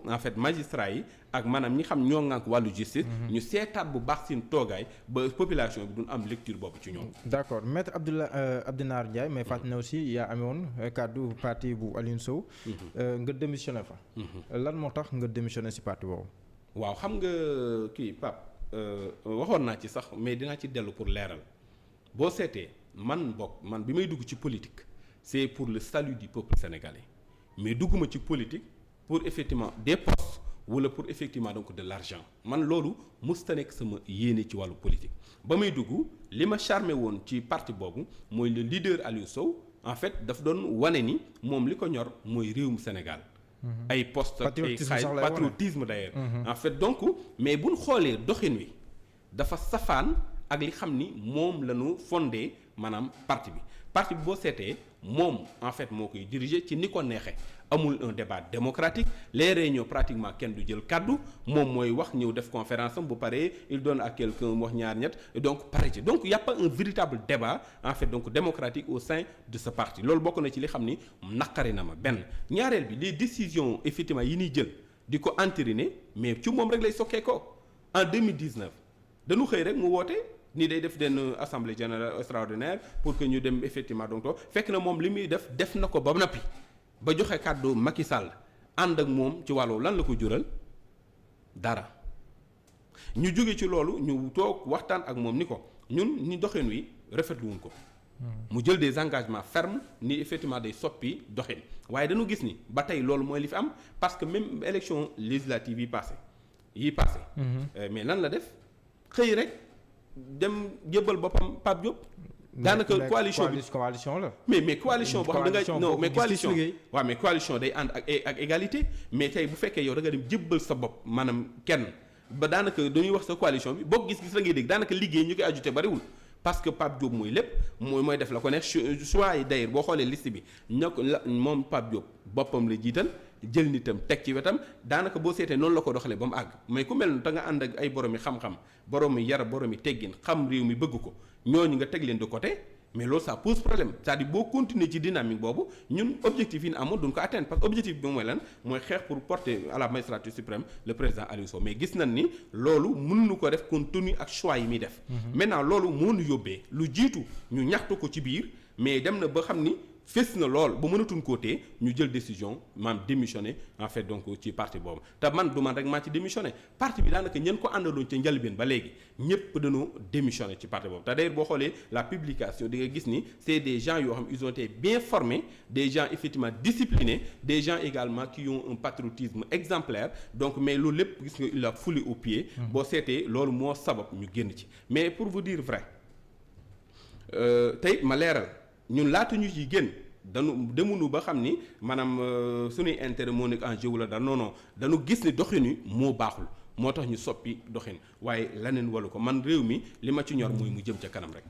en fait magistrats yi ak maanaam ñi xam ñoo ŋànk wàllu justice. ñu seetaat bu baax seen toogaay ba population bi duñ am lecture boobu ci ñoom. d'accord maître Abdinaar Ndiaye mais fàttali na aussi yaa amoon kàddu parti bu Aliou Sow. nga démissionné fa. lan moo tax nga démissionné si parti boobu. waaw xam nga kii Pape waxoon naa ci sax mais dinaa ci dellu pour leeral boo seetee man bi may dugg ci politique c'est pour le salut du peuple sénégalais mais dugguma ci politique pour effectivement des postes wala pour effectivement donc de l'argent man loolu musta nekk sama yéene ci wàllu politique ba may dugg li ma charmé woon ci parti boobu mooy le leader Aliou Sow en fait daf doon wane ni moom li ko ñor mooy réewum Sénégal. ay poste ay xaay patriotisme d'ailleurs. En fait donc mais buñ xoolee doxin wi dafa safaan ak li xam ni moom la ñu fondé maanaam parti bi boo seetee moom en fait moo koy diriger ci ni ko neexee amul un débat démocratique les réunions pratiquement kenn du jël kaddu moom mooy wax ñëw def conférence am bu paree il donne à quelqu'un wax ñaar ñett donc pare ci donc y a pas un véritable débat en fait donc démocratique au sein de ce parti loolu bokk na ci li xam ni naqari na ma benn ñaareel bi les décisions effectivement yi ñuy jël di ko entériner mais ci moom rek lay sokkee ko en 2019 dañu xëy rek mu woote ni day def benn assemblée générale extraordinaire pour que ñu dem effectivement donc fekk na moom li muy def na ko ba noppi ba joxe kàddu Macky Sall ànd ak moom ci wàllu lan la ko jural dara ñu jóge ci loolu ñu toog waxtaan ak moom ni ko ñun ñi doxin wi rafetlu wuñ ko. mu jël des engagements fermes ni effectivement day soppi doxin waaye dañu gis ni ba tey loolu mooy li fi am parce que même élection législative yi passé mais lan la def xëy rek. dem jébbal boppam Pape Diop. daanaka coalition la. mais coalition boo xam da nga non mais coalition waaw mais coalition day ànd ak égalité mais tey bu fekkee yow da nga dem jébbal sa bopp maanaam kenn ba daanaka dañuy wax sa coalition bi boo gis-gis la ngay dégg daanaka liggéey ñu koy ajouté bariwul parce que Pape Diop mooy lépp mooy def la ko neex choix yi d'ailleurs boo xoolee liste bi ña ko la moom Pape Diop boppam la jiital jël nitam teg ci wetam daanaka boo seetee noonu la ko doxalee ba mu àgg mais ku mel ne da nga ànd ak ay borom yi xam-xam borom yi yar borom yi teggin xam réew mi bëgg ko ñooñu nga teg leen de côté mais loolu ça pose problème c'est-à-dire boo continuer ci dynamique boobu ñun objectif yi ñu amoon duñ ko atteindre parce que objectif bi mooy lan mooy xeex pour porter à la magistrature suprême le président Aliou Sow mais gis nañ ni loolu mënuñu ko def compte tenu ak choix yi muy def. maintenant loolu moo ñu yóbbee lu jiitu ñu ñaxtu ko ci biir mais dem na ba xam ni. fës na lool ba mënatuñ koo tee ñu jël décision maam démissionné en fait donc ci parti boobu te man du man rek maa ci démissionné parti bi daanaka ñeen ko àndaloon ca njëlbeen ba léegi ñëpp dañoo démissionné ci parti boobu te d'ailleurs boo xoolee la publication di nga gis ni c'est des gens yoo xam ils ont été bien formés des gens effectivement disciplinés des gens également qui ont un patriotisme exemplaire donc mais loolu lépp gis nga il a foulé au pied. boo seetee loolu moo sabab ñu génn ci mais pour vous dire vrai tey ma leeral. ñun laata ñu ci génn demunu ba xam ni maanaam suñuy intérêt moo nekk en jeu wala da non dañu gis ni doxin wi moo baaxul moo tax ñu soppi doxin waaye leneen walu ko man réew mi li ma ci ñor mooy mu jëm ca kanam rek.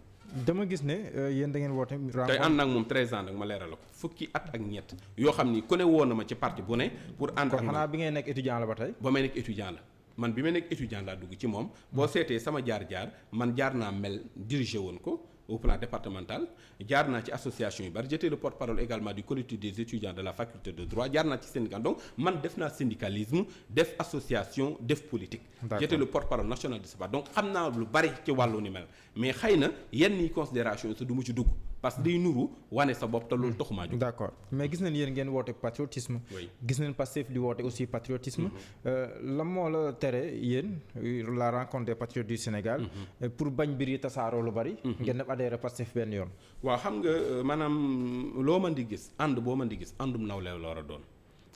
dama gis ne yéen da ngeen woote. tey ànd ak moom 13 ans nag ma leeral la ko fukki at ak ñett yoo xam ni ku ne woon na ma ci parti bu ne. pour ànd ak xanaa bi ngay nekk étudiant la ba tey. ba may nekk étudiant la man bi may nekk étudiant laa dugg ci moom. boo seetee sama jaar-jaar man jaar naa mel dirigé woon ko. au plan départemental jaar naa ci association yu bari j'étais le porte-parole également du collectif des étudiants de la faculté de droit jaar naa ci syndicat donc man def naa syndicalisme def association def politique. j'étais le porte-parole national de ce parti donc xam naa lu bari ci wàllu ni mel mais xëy na yenn considération yi sa du mu ci dugg parce que day nuru wane sa bopp te loolu taxumaa jóg. d'accord mais gis nañ yéen ngeen woote patriotisme. oui gis nañ Pastef di woote aussi patriotisme. lan moo la tere yéen la rencontre des patriotes du Sénégal. pour bañ mbir yi tasaaroo lu bari. ngeen def adhéré Pastef benn yoon. waaw xam nga maanaam loo mën di gis ànd boo mën di gis àndum nawle la war a doon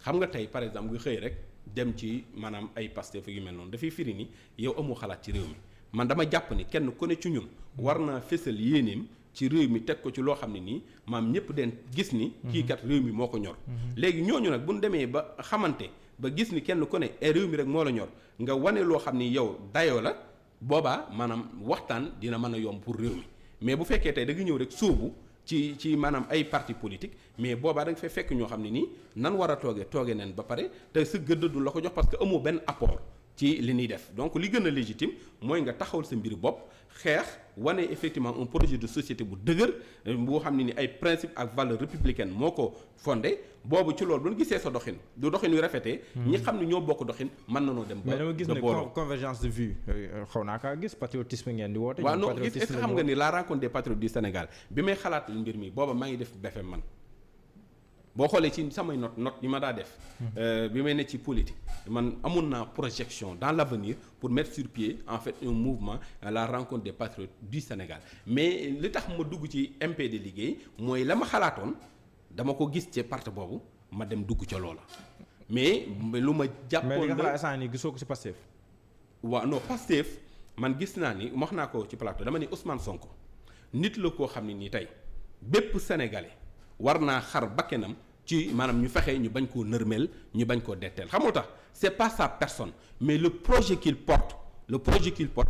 xam nga tey par exemple nga xëy rek dem ci maanaam ay Pastef yu mel noonu dafay firi ni yow amoo xalaat ci réew mi man dama jàpp ni kenn ku ne ci ñun war naa fésal yéeneem ci réew mi teg ko ci loo xam ne nii maam ñëpp den gis ni. kii kat réew mi moo ko ñor. léegi ñooñu nag bu ñu demee ba xamante ba gis ni kenn ku ne réew mi rek moo la ñor nga wane loo xam ni yow dayoo la boobaa maanaam waxtaan dina mën a yomb pour réew mi. mais bu fekkee tey da nga ñëw rek sóobu ci maanaam ay parti politique mais boobaa da nga fay fekk ñoo xam ne nii nan war a tooge nen ba pare te sa gëdd du la ko jox parce que amoo benn apport ci li ñuy def donc li gën a légitime mooy nga taxawal sa mbiri bopp xeex wane effectivement un projet de société bu dëgër boo xam ne ni ay principe ak valeur républicaine moo ko fondé boobu ci loolu bu ñu gisee sa doxin du doxin yu rafetee ñi xam ne ñoo bokk doxin mën na noo dem ba mais dama gis ne convergence de vue xaw naa kaa gis patriotisme ngeen di woote. waaw non gis est-ce que xam nga ni la rencontre des patriotes du Sénégal bi may xalaat mbir mi booba maa ngi def BFM man boo xoolee ci samay note yi ma daa def bi may ne ci politique man amoon naa projection dans l'avenir pour mettre sur pied en fait un mouvement à la rencontre des patriotes du Sénégal mais li tax ma dugg ci MPD liggéey mooy la ma xalaatoon dama ko gis ci parti boobu ma dem dugg ca loola mais lu ma jàppoon mais li nga xalaat instant nii gisoo ko ci Pastef. waaw non Pastef man gis naa ni wax naa ko ci plateau dama ni Ousmane Sonko nit la koo xam ne nii tey bépp sénégalais war naa xar bakkenam ci maanaam ñu fexe ñu bañ koo nërmeel ñu bañ koo detteel xam nga tax c'est pas sa personne mais le projet qu'il porte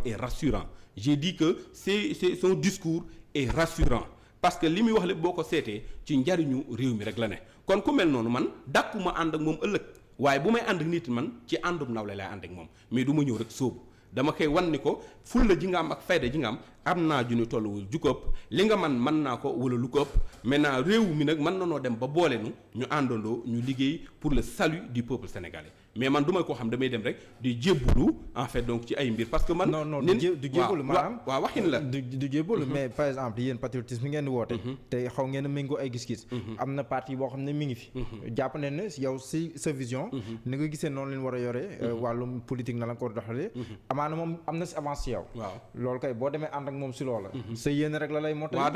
est rassurant j'ai dit que c'est son discours est rassurant parce que li muy wax lépp boo ko seetee ci njariñu réew mi rek la ne kon ku mel noonu man dàkkuma ànd ak moom ëllëg waaye bu may ànd ak nit man ci àndum nawle lay ànd ak moom mais du ma ñëw rek sóobu dama koy wan ni ko fulla ji nga am ak fayda ji nga am naa ju ni tolluwul ju ko ëpp li nga mën naa ko wala lu ko ëpp maintenant réew mi nag mën na noo dem ba boole nu ñu àndandoo ñu liggéey pour le salut du peuple sénégalais mais man du may koo xam damay dem rek di jébbalu en fait donc ci ay mbir parce que man. non du jébbalu maanaam waaw waxin la. du jébbalu mais par exemple yéen patriotisme ngeen di woote. te xaw ngeen a méngoo ay gis-gis. am na parti boo xam ne mi ngi fi. jàpp ne ne yow si sa vision. ni nga gisee noonu leen war a yore. wàllum politique na la ko doxalee. amaana moom am na si avance si yow. waaw loolu kay boo demee ànd ak moom si loola. sa yéen rek la lay mottali. waaw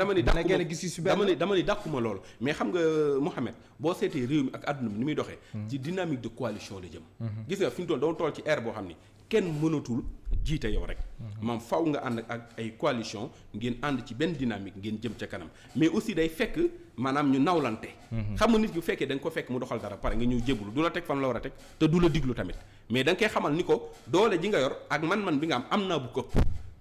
dama ni dàquma loolu mais xam nga Mouhamed boo seetee réew mi ak àdduna bi ni muy doxee. ci dynamique de coalition la jëm. gis nga fi mu toll dama toll ci ère boo xam ni kenn mënatul jiite yow rek maam faw nga ànd ak ay coalition ngeen ànd ci benn dynamique ngeen jëm ca kanam mais aussi day fekk maanaam ñu nawlante xam nga nit ki bu fekkee da nga ko fekk mu doxal dara pare nga ñëw jébbalu du la teg fan la war a teg te du la diglu tamit mais da nga koy xamal ni ko doole ji nga yor ak man-man bi nga am naa bu ko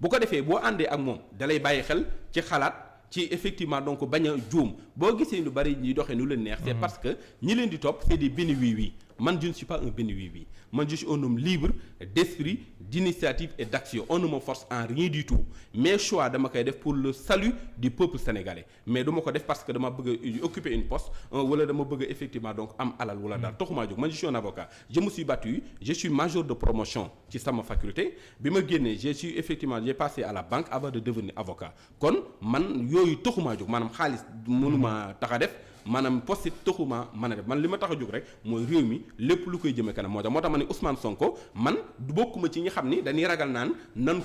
bu ko defee boo àndee ak moom dalay bàyyi xel ci xalaat ci effectivement donc bañ a juum boo gisee lu bari ñuy doxee nu leen neex c'est parce que ñi leen di topp c'est des béni oui man je ne suis pas un béni oui man je suis un homme libre d'esprit d'initiative et d'action on ne me force en rien du tout mes choix dama koy def pour le salut du peuple sénégalais mais dama ko def parce que dama bëgg a occuper une poste wala dama bëgg a effectivement donc am alal wala daal taxumaa jóg man je suis un avocat je me suis battu je suis major de promotion ci sama faculté bi ma génnee j'ai passé à la banque avant de devenir avocat kon man yooyu taxumaa jóg maanaam xaalis mënuma tax a def maanaam poste it taxuma mën a def man li ma tax a jóg rek mooy réew mi lépp lu koy jëme kanam moo tax ma ne Ousmane Sonko man bokkuma ci ñi xam ni dañuy ragal naan nan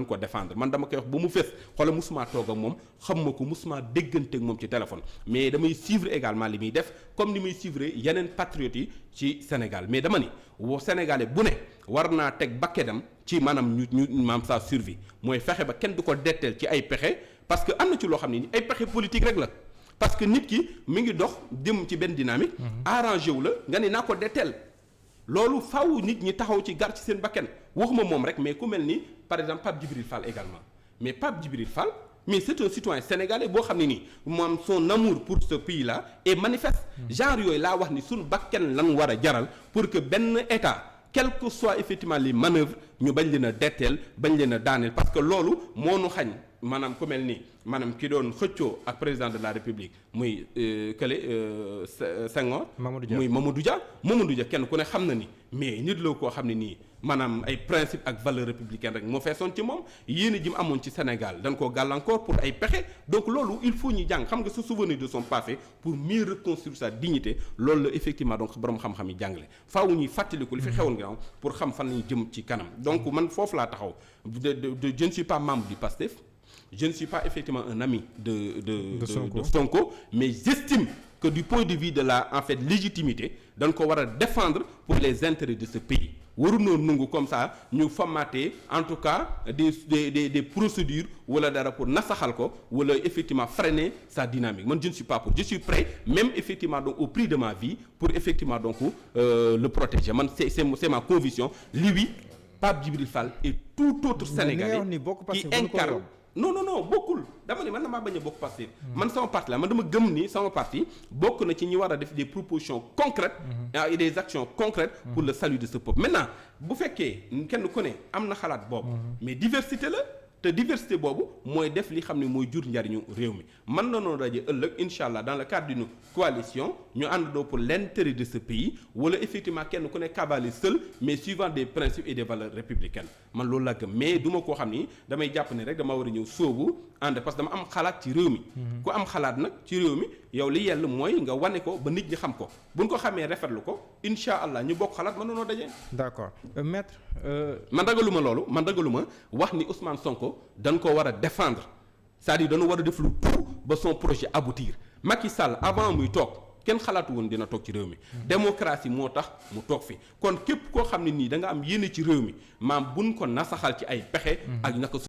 ko défendre man dama koy wax ba mu fës xoolal musuma toog ak moom xam ma ko musuma déggante ak moom ci téléphone mais damay suivre également li muy def comme ni muy suivre yeneen patriotes yi ci Sénégal mais dama ni woo Sénégalais bu ne war naa teg bakkenam ci maanaam ñu maam sa survie mooy fexe ba kenn du ko detteel ci ay pexe parce que am na ci loo xam ne ni ay pexe politique rek la parce que nit ki mi ngi dox dem ci benn dynamique arrangé wu la nga ni naa ko detteel loolu faaw nit ñi taxaw ci gar ci seen bakken waxuma moom rek mais ku mel ni par exemple Pape Djibril Fall également mais Pape Djibril Fall mais c'est un citoyen sénégalais boo xam ne nii moom son amour pour ce pays là est manifeste genre yooyu laa wax ni suñu bakken lan war a jaral pour que benn état quelles que soient effectivement les manœuvres ñu bañ leen a detteel bañ leen a daaneel parce que loolu moo nu xañ maanaam ku mel ni maanaam ki doon xëccoo ak président de la république muy Senghor muy Mamadou Dia kenn ku ne xam na ni mais nit la koo xam ne nii maanaam ay principe ak valeur républicaine rek moo feesoon ci moom yéen ji mu amoon ci Sénégal dañ koo gàllankoor pour ay pexe donc loolu il faut ñu jàng xam nga se souvenir de son passé pour mieux reconstruire sa dignité loolu la effectivement donc borom xam-xam yi jàngale faaw ñuy fàttaliku li fi xewoon ginnaaw pour xam fan lañu jëm ci kanam donc man foofu laa taxaw je ne suis pas membre du PASTEF je ne suis pas effectivement un ami de Sonko mais j'estime que du point de vue de la en fait légitimité dañ ko war a défendre pour les intérêts de ce pays waruñoo nungu comme ça ñu formater en tout cas des procédures wala dara pour nasaxal ko wala effectivement freiner sa dynamique man je ne suis pas pour je suis prêt même effectivement donc au prix de ma vie pour effectivement donc le protéger man c'est ma conviction lui Pape Djibril Fall et tout autre Sénégalais qui incarne non bokkul dama ne man damaa bañ a bokk Pastef man sama parti la man dama gëm ni sama parti bokk na ci ñi war a def des propositions concrètes et des actions concrètes pour le salut de ce peuple maintenant bu fekkee kenn ku ne am na xalaat boobu mais diversité la te diversité boobu mooy def li xam ne mooy jur njariñu réew mi mën na noo daje ëllëg incha allah dans le cadre d'une coalition ñu àndandoo pour l'intérêt de ce pays wala effectivement kenn ku ne cavalier seul mais suivant des principes et des valeurs républicaines man loolu laa gëm mais du ma koo xam ni damay jàpp ne rek dama war a ñëw sóobu ànd parce que dama am xalaat ci réew mi ku am xalaat nag ci réew mi yow li yell mooy nga wane ko ba nit ñi xam ko buñ ko xamee rafetlu ko incha allah ñu bokk xalaat mën na noo daje. d'accord maître. man ragaluma loolu man ragaluma wax ni Ousmane Sonko dañ ko war a défendre c'est-à-dire dañu war a def lu tout ba son projet aboutir Macky Sall avant muy toog kenn xalaatu woon dina toog ci réew mi démocratie moo tax mu toog fi kon képp koo xam ne nii da nga am yéene ci réew mi maam buñ ko nasaxal ci ay pexe ak naka